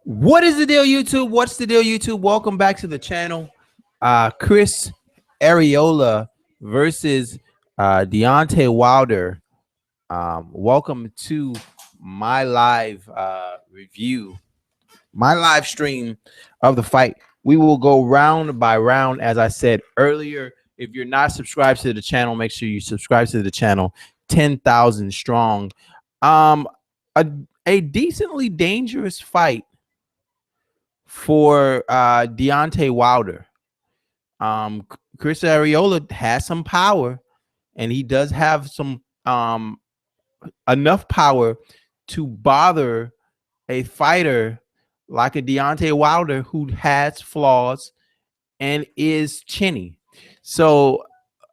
What is the deal, YouTube? What's the deal, YouTube? Welcome back to the channel. Chris Arreola versus Deontay Wilder. Welcome to my live review, my live stream of the fight. We will go round by round, as I said earlier. If you're not subscribed to the channel, make sure you subscribe to the channel. 10,000 strong. Um, a, a decently dangerous fight for Deontay Wilder. Chris Arreola has some power, and he does have some enough power to bother a fighter like a Deontay Wilder who has flaws and is chinny. So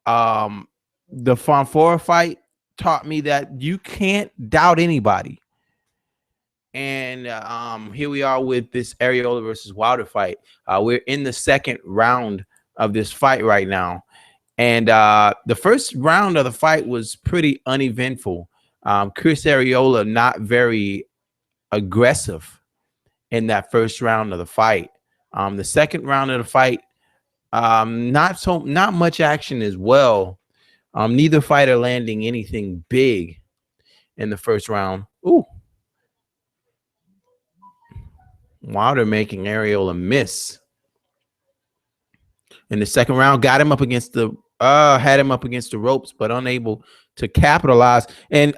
the Fonfora fight taught me that you can't doubt anybody. And here we are with this Arreola versus Wilder fight. We're in the second round of this fight right now. And the first round of the fight was pretty uneventful. Chris Arreola not very aggressive in that first round of the fight. The second round of the fight, not much action as well. Neither fighter landing anything big in the first round. Ooh. Wilder making Arreola miss in the second round. Got him up against the had him up against the ropes, but unable to capitalize. And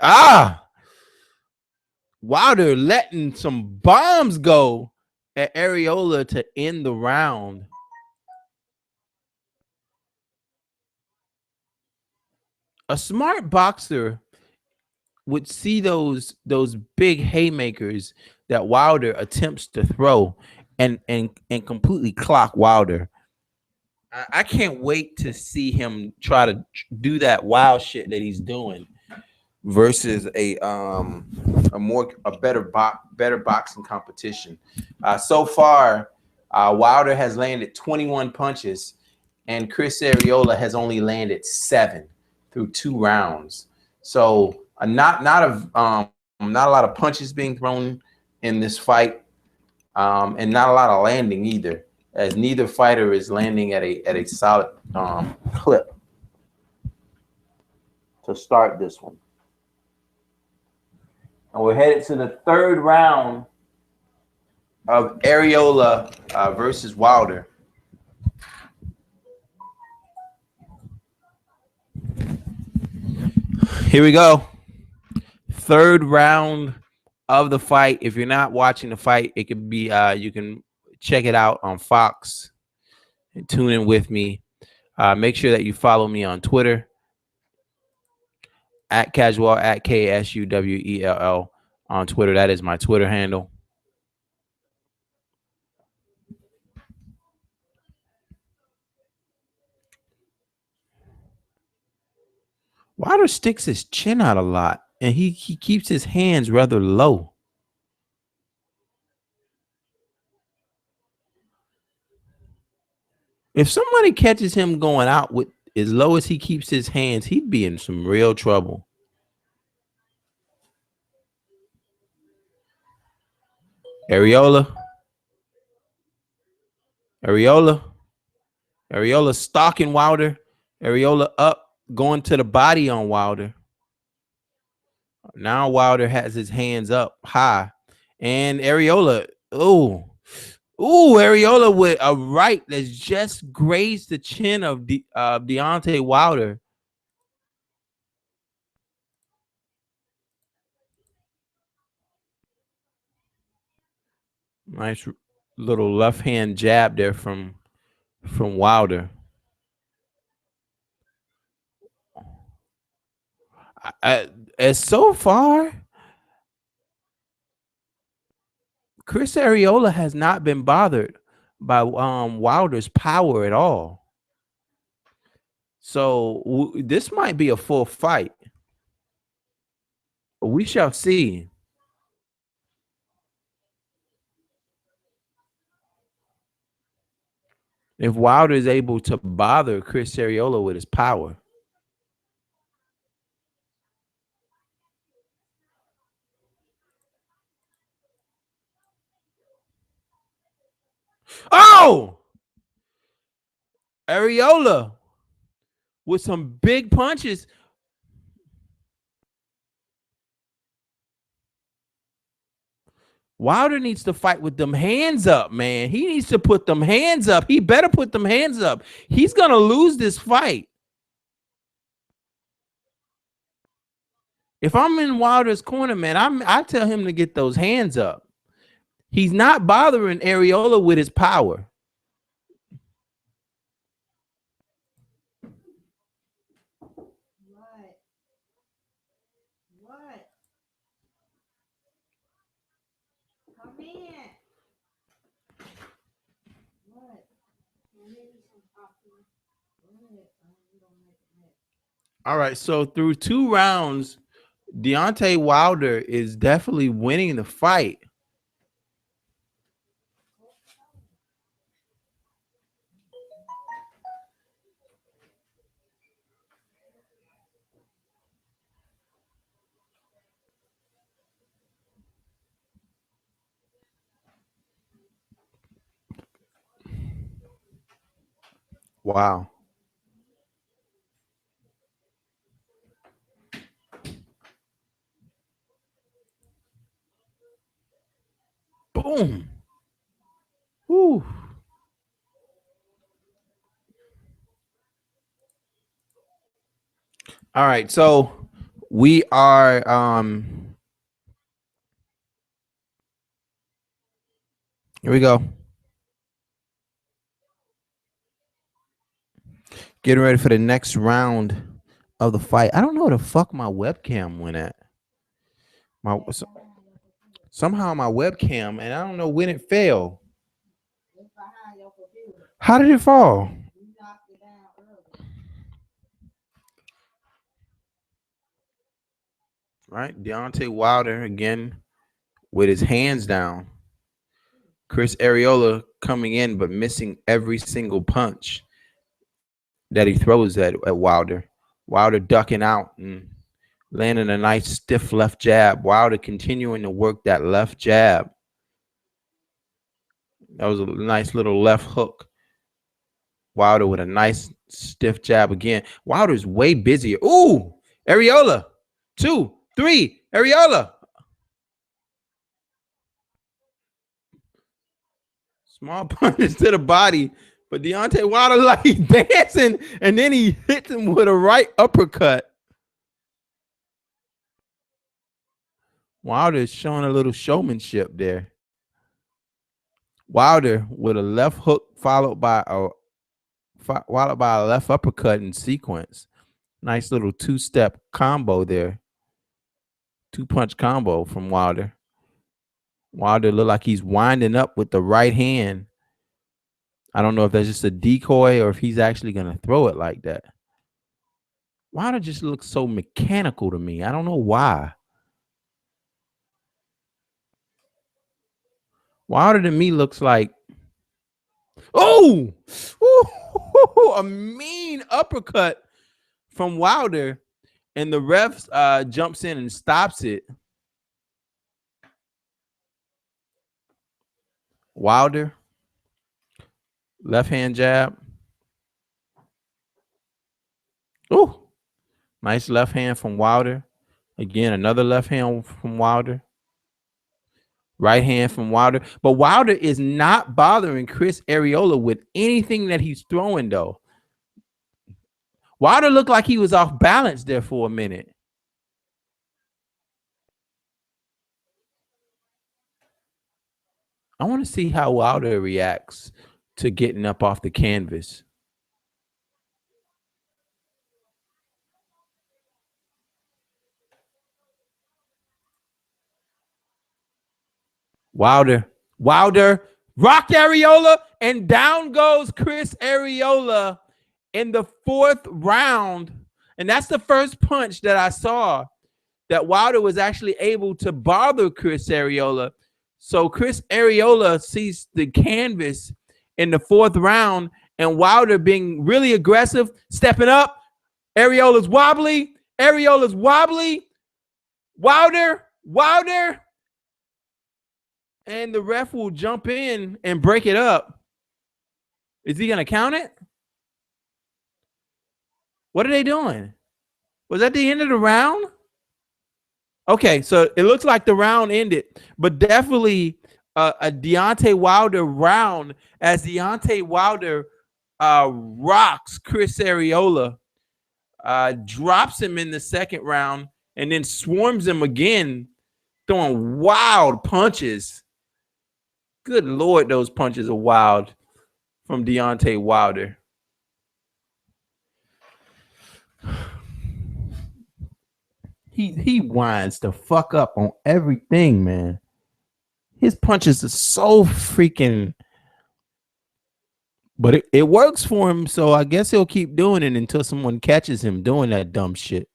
Wilder letting some bombs go at Arreola to end the round. A smart boxer would see those big haymakers that Wilder attempts to throw and completely clock Wilder. I can't wait to see him try to do that wild shit that he's doing versus a better boxing competition. So far, Wilder has landed 21 punches, and Chris Arreola has only landed 7 through 2 rounds. So not a lot of punches being thrown in this fight, and not a lot of landing either, as neither fighter is landing at a solid clip to start this one. And we're headed to the third round of Arreola versus Wilder. Here we go. Third round of the fight. If you're not watching the fight, it could be you can check it out on Fox and tune in with me. Make sure that you follow me on Twitter at Casual, at KSUWELL on Twitter. That is my Twitter handle. Wilder sticks his chin out a lot, and he keeps his hands rather low. If somebody catches him going out with as low as he keeps his hands, he'd be in some real trouble. Arreola stalking Wilder. Arreola up, going to the body on Wilder. Now Wilder has his hands up high, and Arreola, Arreola with a right that's just grazed the chin of Deontay Wilder. Nice little left hand jab there from Wilder. As so far, Chris Arreola has not been bothered by Wilder's power at all. So this might be a full fight. We shall see. If Wilder is able to bother Chris Arreola with his power. Oh, Arreola with some big punches. Wilder needs to fight with them hands up, man. He needs to put them hands up. He better put them hands up. He's going to lose this fight. If I'm in Wilder's corner, man, I tell him to get those hands up. He's not bothering Arreola with his power. What? Come in. What? All right, so through 2 rounds, Deontay Wilder is definitely winning the fight. Wow. Boom. Whew. All right, so we are here we go. Getting ready for the next round of the fight. I don't know where the fuck my webcam went at. Somehow my webcam, and I don't know when it fell. How did it fall? Right, Deontay Wilder again with his hands down. Chris Arreola coming in but missing every single punch that he throws at Wilder. Wilder ducking out and landing a nice stiff left jab. Wilder continuing to work that left jab. That was a nice little left hook. Wilder with a nice stiff jab again. Wilder's way busier. Ooh, Arreola. 2, 3, Arreola. Small punches to the body, but Deontay Wilder like dancing, and then he hits him with a right uppercut. Wilder is showing a little showmanship there. Wilder with a left hook followed by a left uppercut in sequence. Nice little 2-step combo there. 2-punch combo from Wilder. Wilder looked like he's winding up with the right hand. I don't know if that's just a decoy or if he's actually going to throw it like that. Wilder just looks so mechanical to me. I don't know why. Wilder to me looks like, oh, a mean uppercut from Wilder, and the ref jumps in and stops it. Wilder, left hand jab. Oh, nice left hand from Wilder. Again, another left hand from Wilder. Right hand from Wilder. But Wilder is not bothering Chris Arreola with anything that he's throwing, though. Wilder looked like he was off balance there for a minute. I want to see how Wilder reacts to getting up off the canvas. Wilder rocked Arreola, and down goes Chris Arreola in the 4th round. And that's the first punch that I saw that Wilder was actually able to bother Chris Arreola. So Chris Arreola sees the canvas in the 4th round, and Wilder being really aggressive, stepping up. Arreola's wobbly. Wilder. And the ref will jump in and break it up. Is he gonna count it? What are they doing? Was that the end of the round? Okay, so it looks like the round ended, but definitely a Deontay Wilder round as Deontay Wilder rocks Chris Arreola, drops him in the second round, and then swarms him again, throwing wild punches. Good Lord, those punches are wild from Deontay Wilder. He winds the fuck up on everything, man. His punches are so freaking, but it works for him. So I guess he'll keep doing it until someone catches him doing that dumb shit.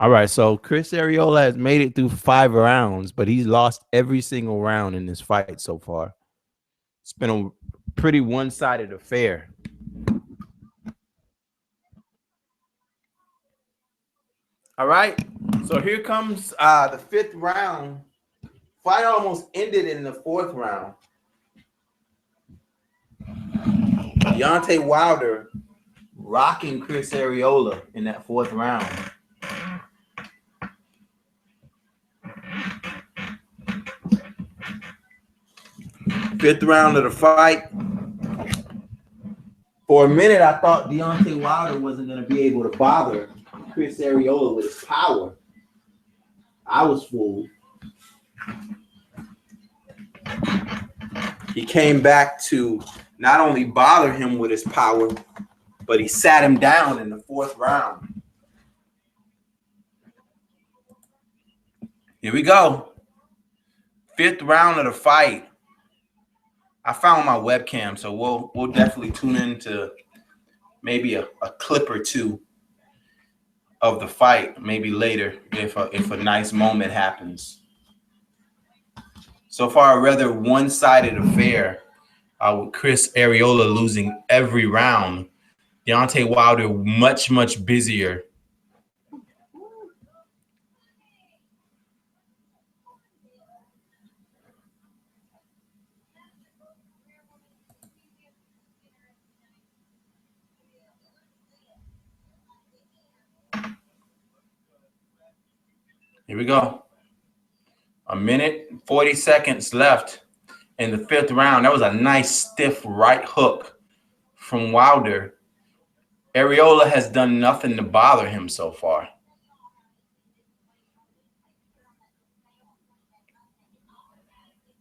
All right, so Chris Arreola has made it through 5 rounds, but he's lost every single round in this fight so far. It's been a pretty one-sided affair. All right, so here comes the fifth round. Fight almost ended in the fourth round. Deontay Wilder rocking Chris Arreola in that fourth round. Fifth round of the fight. For a minute, I thought Deontay Wilder wasn't going to be able to bother Chris Arreola with his power. I was fooled. He came back to not only bother him with his power, but he sat him down in the fourth round. Here we go. Fifth round of the fight. I found my webcam, so we'll definitely tune into maybe a clip or two of the fight, maybe later if a nice moment happens. So far, a rather one-sided affair with Chris Arreola losing every round. Deontay Wilder much busier. Here we go. A minute, 40 seconds left in the fifth round. That was a nice stiff right hook from Wilder. Arreola has done nothing to bother him so far.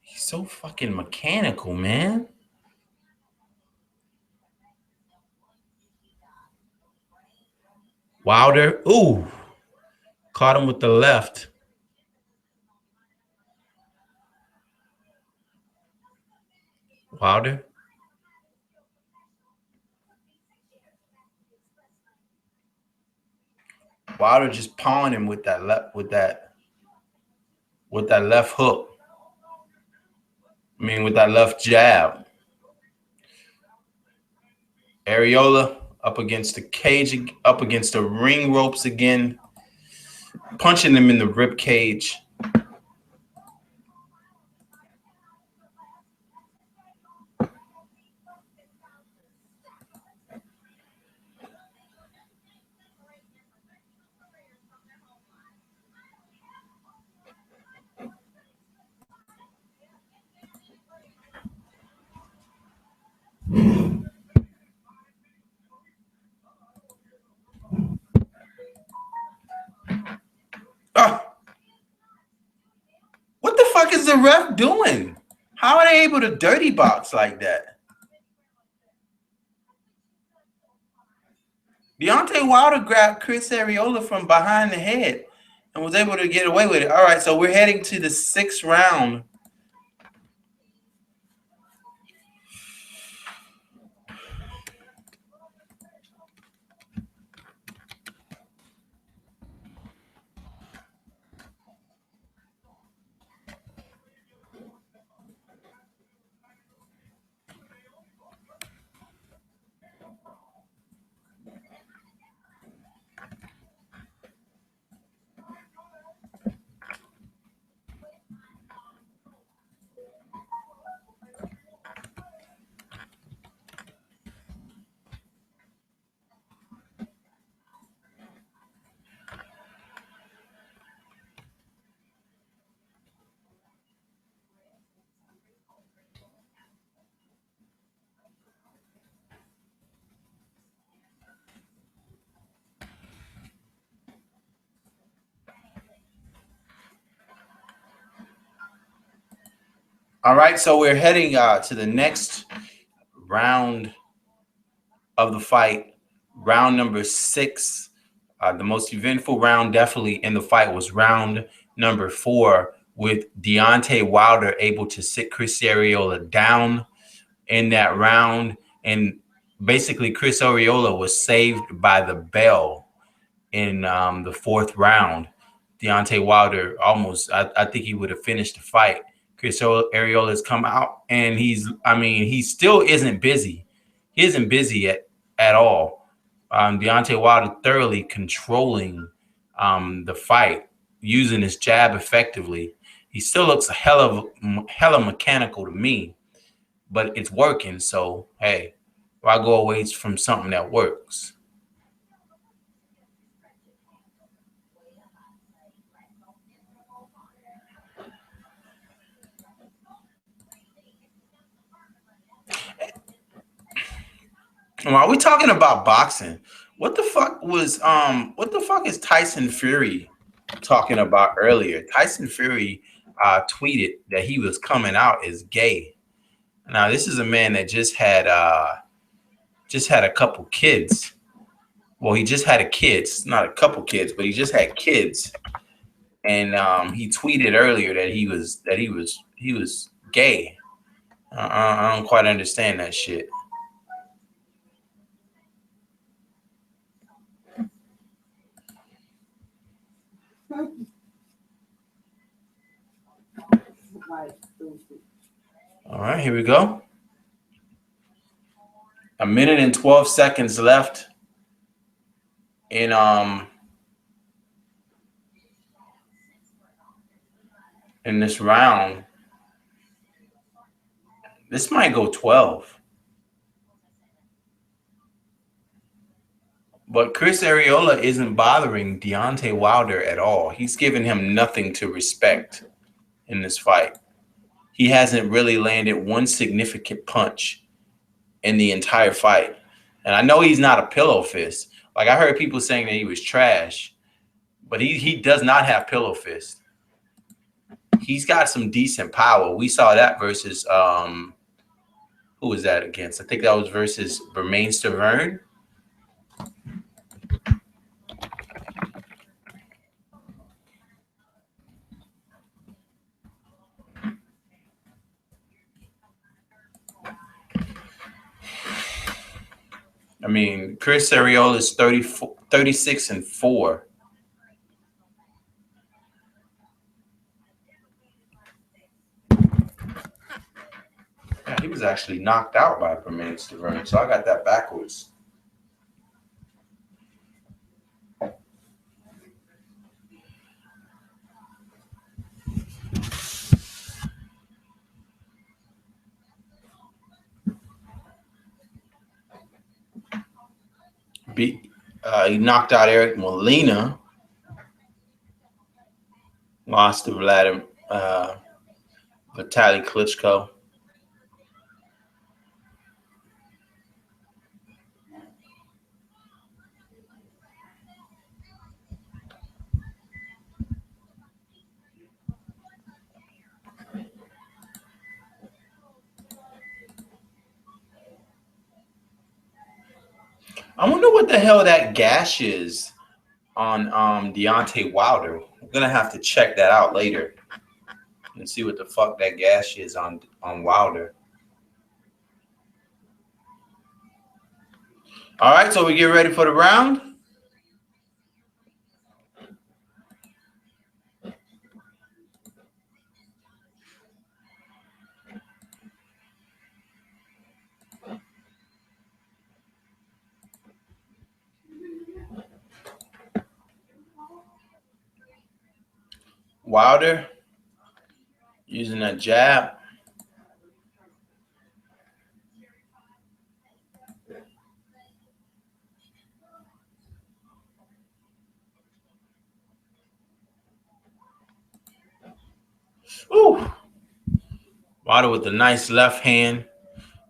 He's so fucking mechanical, man. Wilder, ooh, caught him with the left. Wilder. Wilder just pawing him with that left hook. With that left jab. Arreola up against the cage, up against the ring ropes again, punching him in the rib cage. What the fuck is the ref doing? How are they able to dirty box like that? Deontay Wilder grabbed Chris Arreola from behind the head and was able to get away with it. All right, so we're heading to the sixth round. All right, so we're heading to the next round of the fight, round number 6. The most eventful round, definitely in the fight, was round number 4, with Deontay Wilder able to sit Chris Arreola down in that round, and basically Chris Arreola was saved by the bell in the 4th round. Deontay Wilder almost, I think he would have finished the fight. Chris Arreola has come out, and he still isn't busy. He isn't busy at all. Deontay Wilder thoroughly controlling the fight, using his jab effectively. He still looks a hella mechanical to me, but it's working. So hey, why go away from something that works? While we talking about boxing, what the fuck is Tyson Fury talking about earlier? Tyson Fury tweeted that he was coming out as gay. Now this is a man that just had a couple kids. Well, he just had a kids, not a couple kids, but he just had kids. And he tweeted earlier that he was gay. I don't quite understand that shit. All right, here we go. A minute and 12 seconds left in this round. This might go 12. But Chris Arreola isn't bothering Deontay Wilder at all. He's given him nothing to respect in this fight. He hasn't really landed one significant punch in the entire fight. And I know he's not a pillow fist. Like, I heard people saying that he was trash, but he does not have pillow fist. He's got some decent power. We saw that versus who was that against? I think that was versus Bermain Stavern. I mean, Chris Arreola is 36-4. Yeah, he was actually knocked out by Bermain Stavern, so I got that backwards. He knocked out Eric Molina, lost to Vitaly Klitschko. I wonder what the hell that gash is on Deontay Wilder. I'm gonna have to check that out later and see what the fuck that gash is on Wilder. All right, so we get ready for the round. Wilder using a jab. Ooh. Wilder with a nice left hand.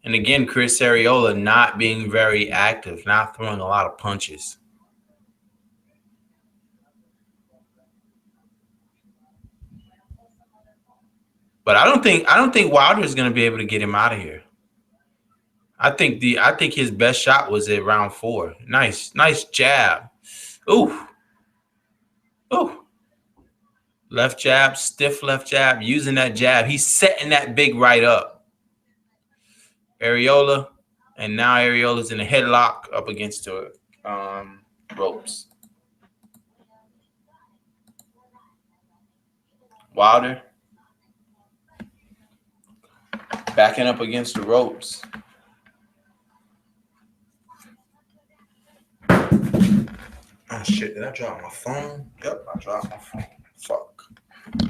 And again, Chris Arreola not being very active, not throwing a lot of punches. But I don't think Wilder is going to be able to get him out of here. I think his best shot was at round 4. Nice jab. Ooh, ooh. Left jab, stiff left jab, using that jab. He's setting that big right up. Arreola, and now Areola's in a headlock up against the ropes. Wilder backing up against the ropes. Oh shit, did I drop my phone? Yep, I dropped my phone. Fuck. Let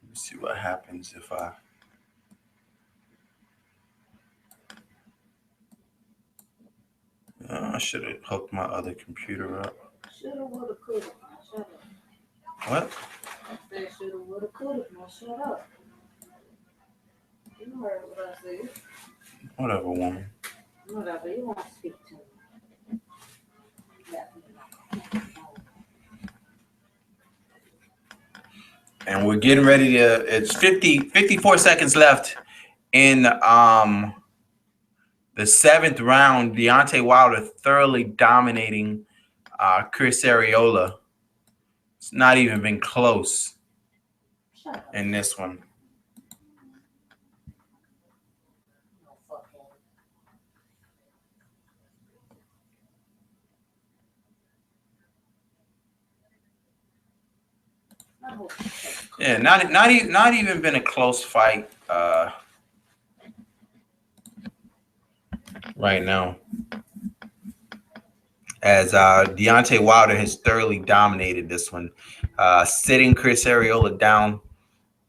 me see what happens if I should have hooked my other computer up. Shoulda, woulda, coulda. Shut up. What? I said shoulda, woulda, coulda. Now shut up. You heard what I said. Whatever, woman. Whatever. You want to speak to me. And we're getting ready to. It's 54 seconds left in the 7th round. Deontay Wilder thoroughly dominating Chris Arreola. It's not even been close in this one. Yeah, not even been a close fight right now. As Deontay Wilder has thoroughly dominated this one, sitting Chris Arreola down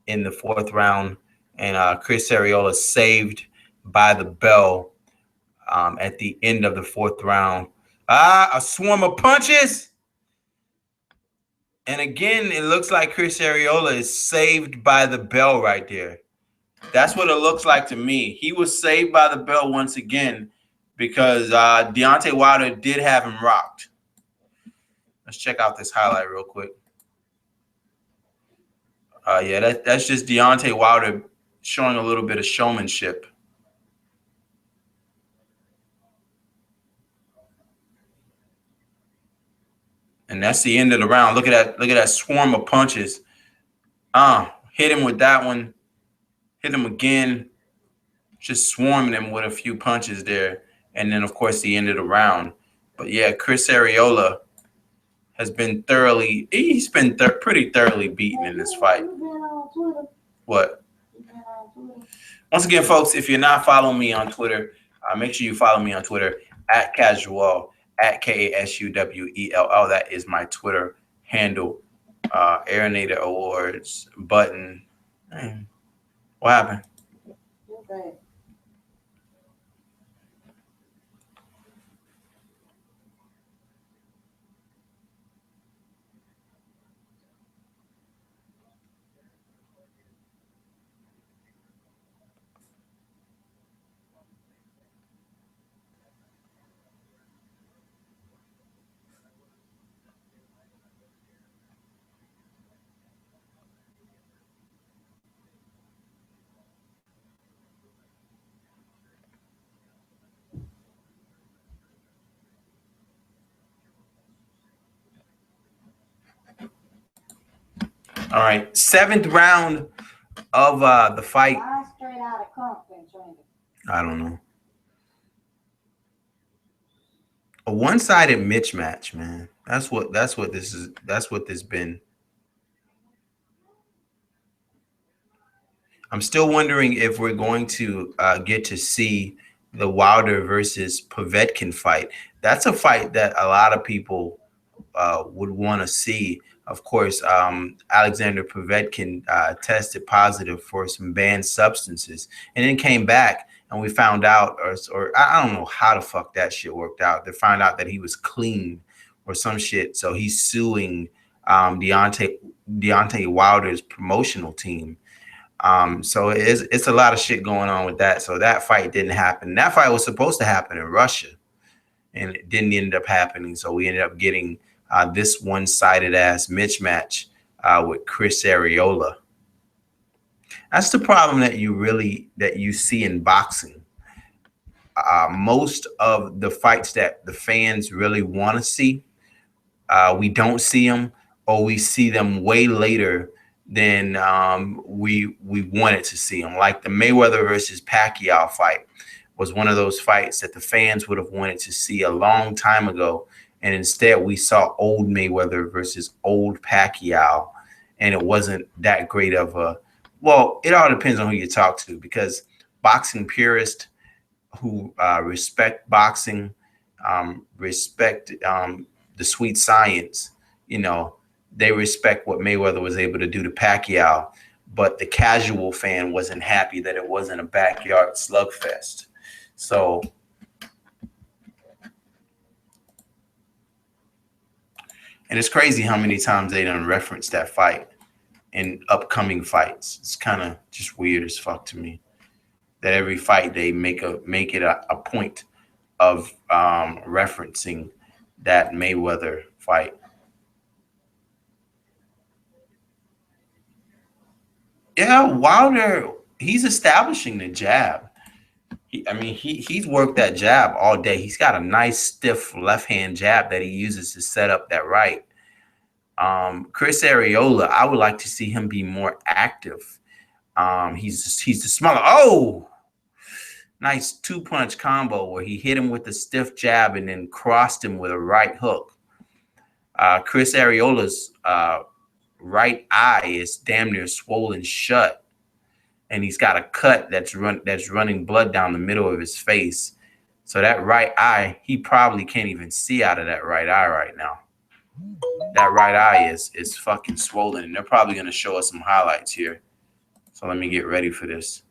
in the 4th round, and Chris Arreola saved by the bell at the end of the 4th round. A swarm of punches. And again, it looks like Chris Arreola is saved by the bell right there. That's what it looks like to me. He was saved by the bell once again because Deontay Wilder did have him rocked. Let's check out this highlight real quick. Yeah, that's just Deontay Wilder showing a little bit of showmanship. And that's the end of the round. Look at that swarm of punches. Hit him with that one. Hit him again. Just swarming him with a few punches there. And then, of course, the end of the round. But, yeah, Chris Arreola has been pretty thoroughly beaten in this fight. What? Once again, folks, if you're not following me on Twitter, make sure you follow me on Twitter at Casual, at KASUWELL. That is my Twitter handle. Aeronator Awards button. What happened? Okay. All right, 7th round of the fight. Why straight out of Compton training? I don't know. A one-sided mismatch, man. That's what this is. That's what this been. I'm still wondering if we're going to get to see the Wilder versus Povetkin fight. That's a fight that a lot of people would want to see. Of course, Alexander Povetkin tested positive for some banned substances and then came back, and we found out, or I don't know how the fuck that shit worked out. They found out that he was clean or some shit. So he's suing Deontay Wilder's promotional team. So it's a lot of shit going on with that. So that fight didn't happen. That fight was supposed to happen in Russia. and it didn't end up happening. So we ended up getting this one-sided ass mismatch with Chris Arreola. That's the problem that you see in boxing. Most of the fights that the fans really want to see, we don't see them, or we see them way later than we wanted to see them. Like the Mayweather versus Pacquiao fight was one of those fights that the fans would have wanted to see a long time ago, and instead we saw old Mayweather versus old Pacquiao, and it wasn't that great of a. Well, it all depends on who you talk to, because boxing purists who respect boxing, respect the sweet science, you know, they respect what Mayweather was able to do to Pacquiao. But the casual fan wasn't happy that it wasn't a backyard slugfest. So, and it's crazy how many times they done reference that fight in upcoming fights. It's kind of just weird as fuck to me that every fight they make it a point of referencing that Mayweather fight. Yeah, Wilder, he's establishing the jab. He's worked that jab all day. He's got a nice stiff left hand jab that he uses to set up that right. Chris Arreola, I would like to see him be more active. He's the smaller. Oh, nice 2-punch combo where he hit him with a stiff jab and then crossed him with a right hook. Chris Areola's right eye is damn near swollen shut, and he's got a cut that's running blood down the middle of his face. So that right eye, he probably can't even see out of that right eye right now. That right eye is fucking swollen, and they're probably going to show us some highlights here. So let me get ready for this.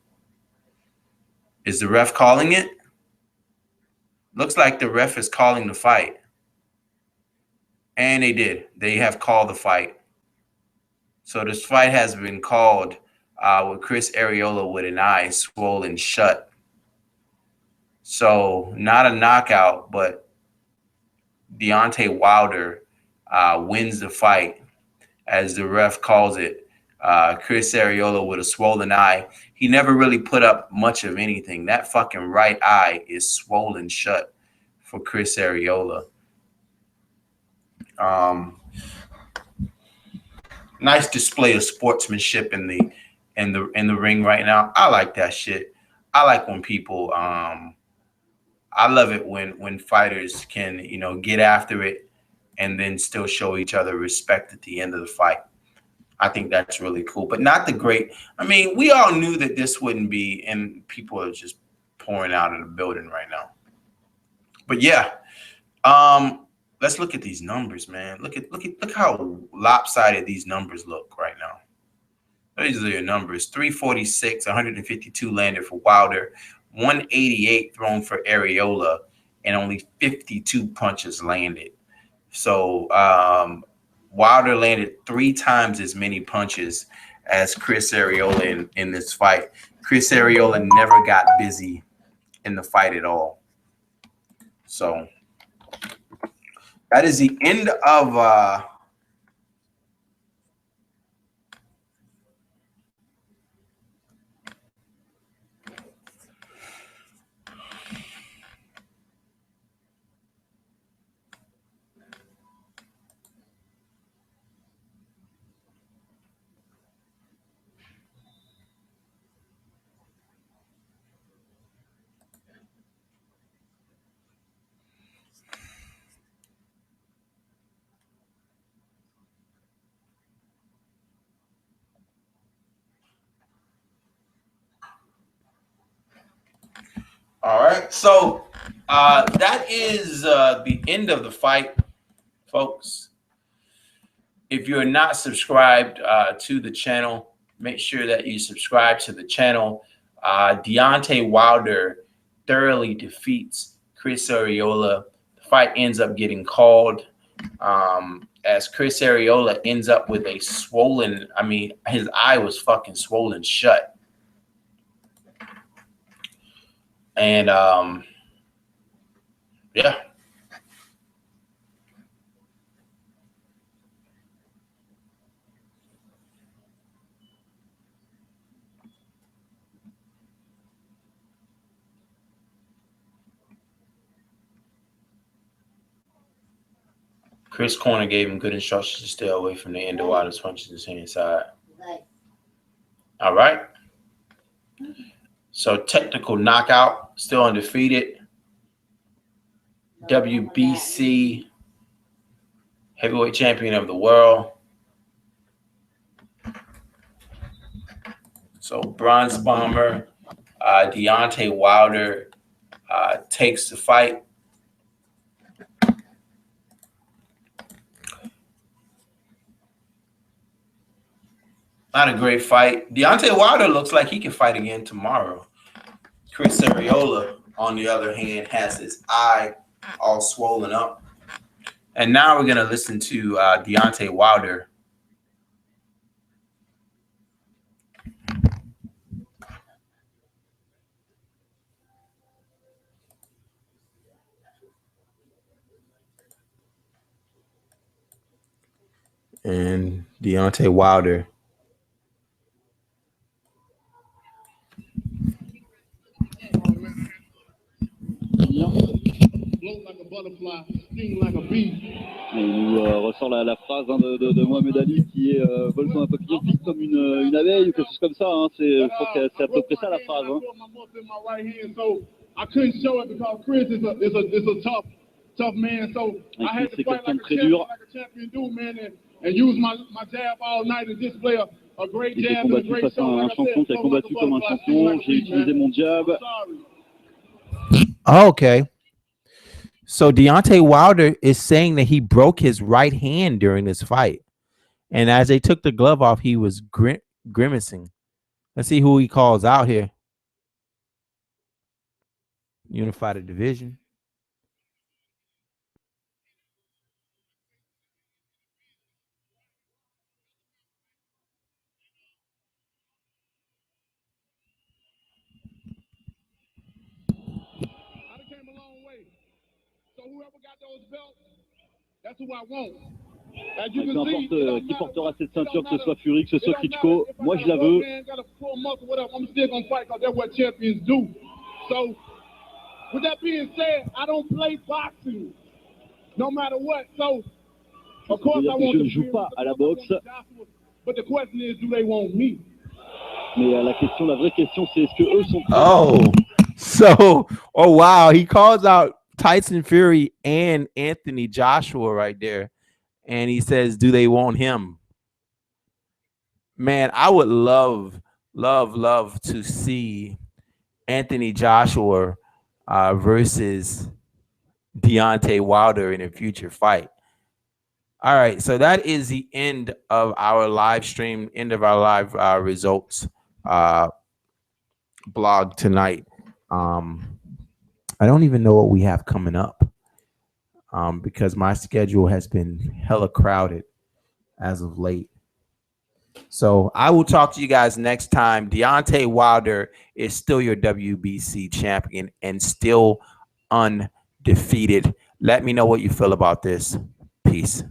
Is the ref calling it? Looks like the ref is calling the fight. And they did. They have called the fight. So this fight has been called with Chris Arreola with an eye swollen shut. So not a knockout, but Deontay Wilder wins the fight, as the ref calls it. Chris Arreola with a swollen eye. He never really put up much of anything. That fucking right eye is swollen shut for Chris Arreola. Nice display of sportsmanship in the ring right now. I like that shit. I like when people I love it when fighters can, get after it and then still show each other respect at the end of the fight. I think that's really cool, but not the great. I mean, we all knew that this wouldn't be, and people are just pouring out of the building right now. But yeah, let's look at these numbers, man. Look how lopsided these numbers look right now. These are your numbers: 346, 152 landed for Wilder, 188 thrown for Arreola, and only 52 punches landed. So Wilder landed 3 times as many punches as Chris Arreola in this fight. Chris Arreola never got busy in the fight at all. So that is the end of all right. So that is the end of the fight, folks. If you're not subscribed to the channel, make sure that you subscribe to the channel. Deontay Wilder thoroughly defeats Chris Arreola. The fight ends up getting called as Chris Arreola ends up with a swollen, his eye was fucking swollen shut. And yeah, Chris Corner gave him good instructions to stay away from the end of Wilder's punches and stay inside. All right. So technical knockout, still undefeated. WBC heavyweight champion of the world. So bronze bomber Deontay Wilder takes the fight. Not a great fight. Deontay Wilder looks like he can fight again tomorrow. Chris Arreola, on the other hand, has his eye all swollen up. And now we're going to listen to Deontay Wilder. And Deontay Wilder. Et il nous ressort la phrase de Mohamed Ali qui est vole comme un papillon, pique comme une abeille ou quelque chose comme ça. Hein. Je pense que c'est à peu près ça la phrase. Hein. C'est quelqu'un de très dur. Il s'est combattu face à un champion qui a combattu comme un champion. J'ai utilisé mon jab. Okay. So Deontay Wilder is saying that he broke his right hand during this fight. And as they took the glove off, he was grimacing. Let's see who he calls out here. Unified division. Peu importe qui portera cette ceinture, que ce soit Fury, que ce soit Klitschko, moi je la veux. Je ne joue pas à la boxe. Mais la vraie question, c'est est-ce que eux sont prêts? Oh wow, he calls out Tyson Fury and Anthony Joshua right there. And he says, do they want him? Man, I would love to see Anthony Joshua versus Deontay Wilder in a future fight. All right, so that is the end of our live stream, end of our live results blog tonight. I don't even know what we have coming up. Because my schedule has been hella crowded as of late. So I will talk to you guys next time. Deontay Wilder is still your WBC champion and still undefeated. Let me know what you feel about this. Peace.